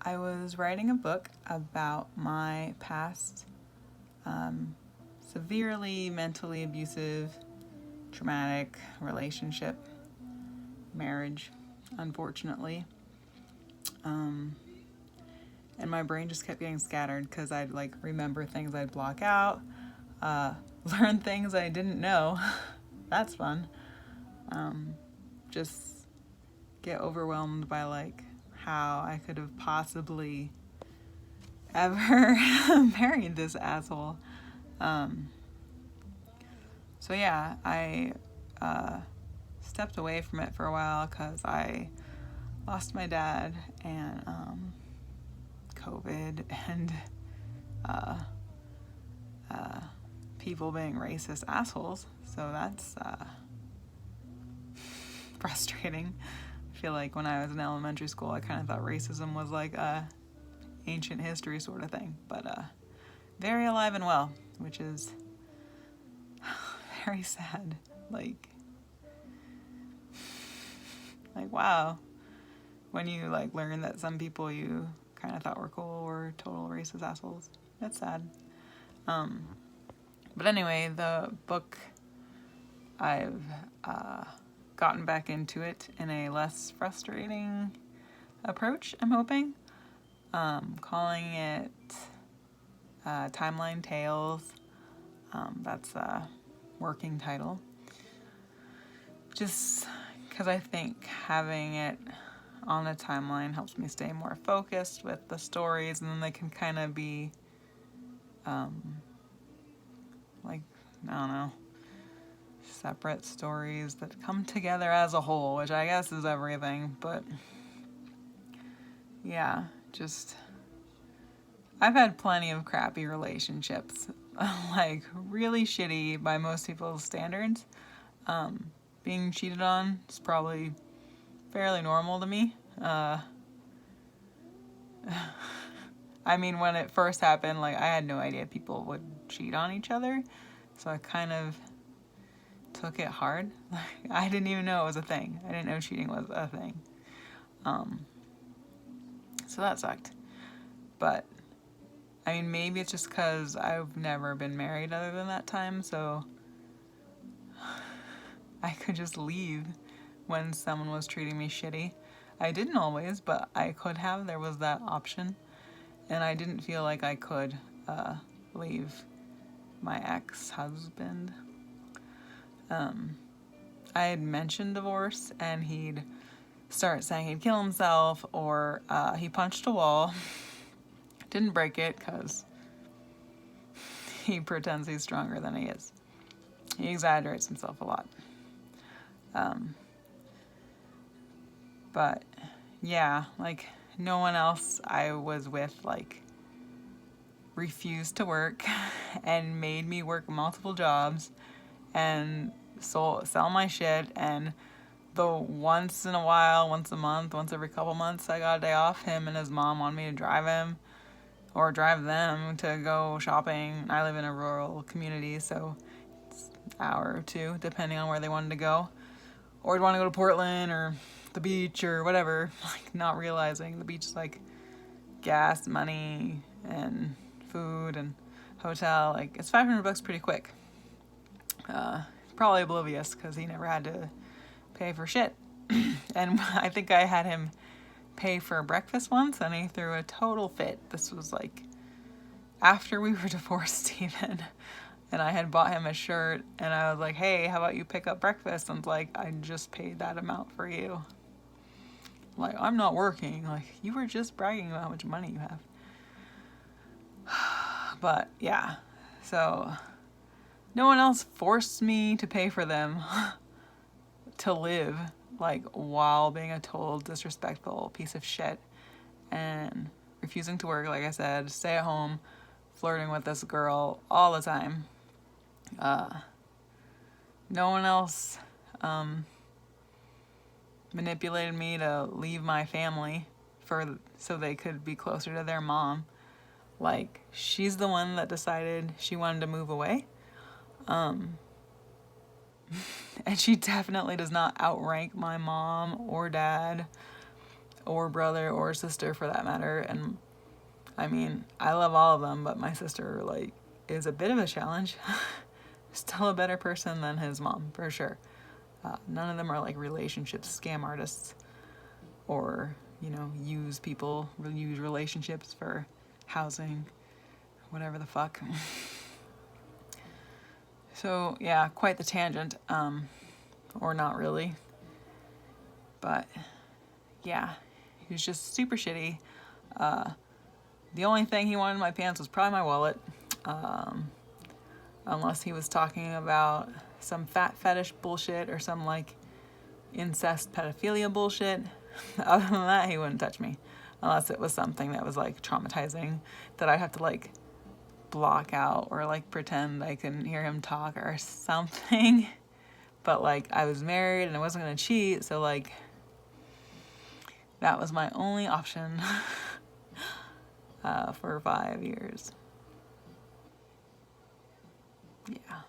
I was writing a book about my past severely mentally abusive, traumatic relationship, marriage, unfortunately. And my brain just kept getting scattered because I'd remember things I'd block out, learn things I didn't know. That's fun. Just get overwhelmed by how I could have possibly ever married this asshole. So yeah, I stepped away from it for a while because I lost my dad and COVID and people being racist assholes. So that's frustrating. I feel like when I was in elementary school, I kind of thought racism was like a ancient history sort of thing, but very alive and well, which is very sad. Like wow, when you learn that some people you kind of thought were cool were total racist assholes. That's sad. But anyway, the book, I've gotten back into it in a less frustrating approach, I'm hoping. Calling it Timeline Tales. That's a working title. Just because I think having it on a timeline helps me stay more focused with the stories, and then they can kind of be, I don't know, separate stories that come together as a whole, which I guess is everything, but yeah, just, I've had plenty of crappy relationships, really shitty by most people's standards. Being cheated on is probably fairly normal to me. I mean, when it first happened, I had no idea people would cheat on each other, so I kind of took it hard. I didn't even know it was a thing. I didn't know cheating was a thing. So that sucked. But, I mean, maybe it's just because I've never been married other than that time, so I could just leave when someone was treating me shitty. I didn't always, but I could have. There was that option. And I didn't feel like I could leave my ex-husband. I had mentioned divorce, and he'd start saying he'd kill himself, or he punched a wall. Didn't break it because he pretends he's stronger than he is. He exaggerates himself a lot. But yeah, no one else I was with refused to work and made me work multiple jobs and sell my shit, and the once in a while, once a month, once every couple months I got a day off, him and his mom wanted me to drive him or drive them to go shopping. I live in a rural community, so it's an hour or two depending on where they wanted to go, or I'd want to go to Portland or the beach or whatever, not realizing the beach is gas, money, and food and hotel. It's $500 pretty quick. Probably oblivious because he never had to pay for shit. And I think I had him pay for breakfast once, and he threw a total fit. This was after we were divorced even. And I had bought him a shirt, and I was like, hey, how about you pick up breakfast? And I just paid that amount for you. I'm not working. You were just bragging about how much money you have. But yeah, so no one else forced me to pay for them to live while being a total disrespectful piece of shit and refusing to work, like I said, stay at home, flirting with this girl all the time. No one else manipulated me to leave my family so they could be closer to their mom. She's the one that decided she wanted to move away. And she definitely does not outrank my mom or dad or brother or sister for that matter. And I mean, I love all of them, but my sister, like, is a bit of a challenge. Still a better person than his mom, for sure. None of them are like relationship scam artists or, use relationships for housing, whatever the fuck. So, yeah, quite the tangent. Or not really. But, yeah, he was just super shitty. The only thing he wanted in my pants was probably my wallet. Unless he was talking about some fat fetish bullshit or some, like, incest pedophilia bullshit. Other than that, he wouldn't touch me. Unless it was something that was, like, traumatizing that I'd have to, like, block out or, like, pretend I couldn't hear him talk or something. But, like, I was married and I wasn't gonna cheat, so, like, that was my only option for 5 years. Yeah.